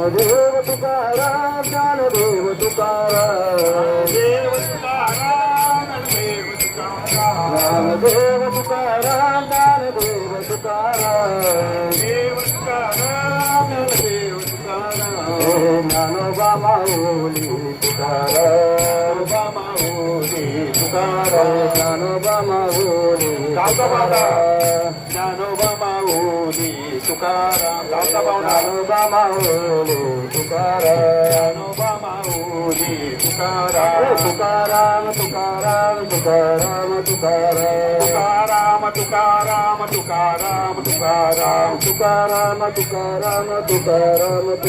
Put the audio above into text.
ज्ञानदेव तुकाराम ज्ञानदेव तुकाराम देव तुकाराम देव तुकाराम ज्ञानदेव तुकाराम ज्ञानदेव तुकाराम देव तुकाराम देव तुकाराम ज्ञानोबा माऊली तुकाराम माऊली तुकाराम ज्ञानोबा माऊली गावचा बाबा तुकाराम ज्ञानोबा माऊली तुकाराम गावचा पाहुणा ज्ञानोबा माऊली तुकाराम ज्ञानोबा माऊली तुकाराम तुकाराम तुकाराम तुकाराम तुकाराम तुकाराम तुकाराम तुकाराम तुकाराम तुकाराम तुकाराम तुकाराम तुकाराम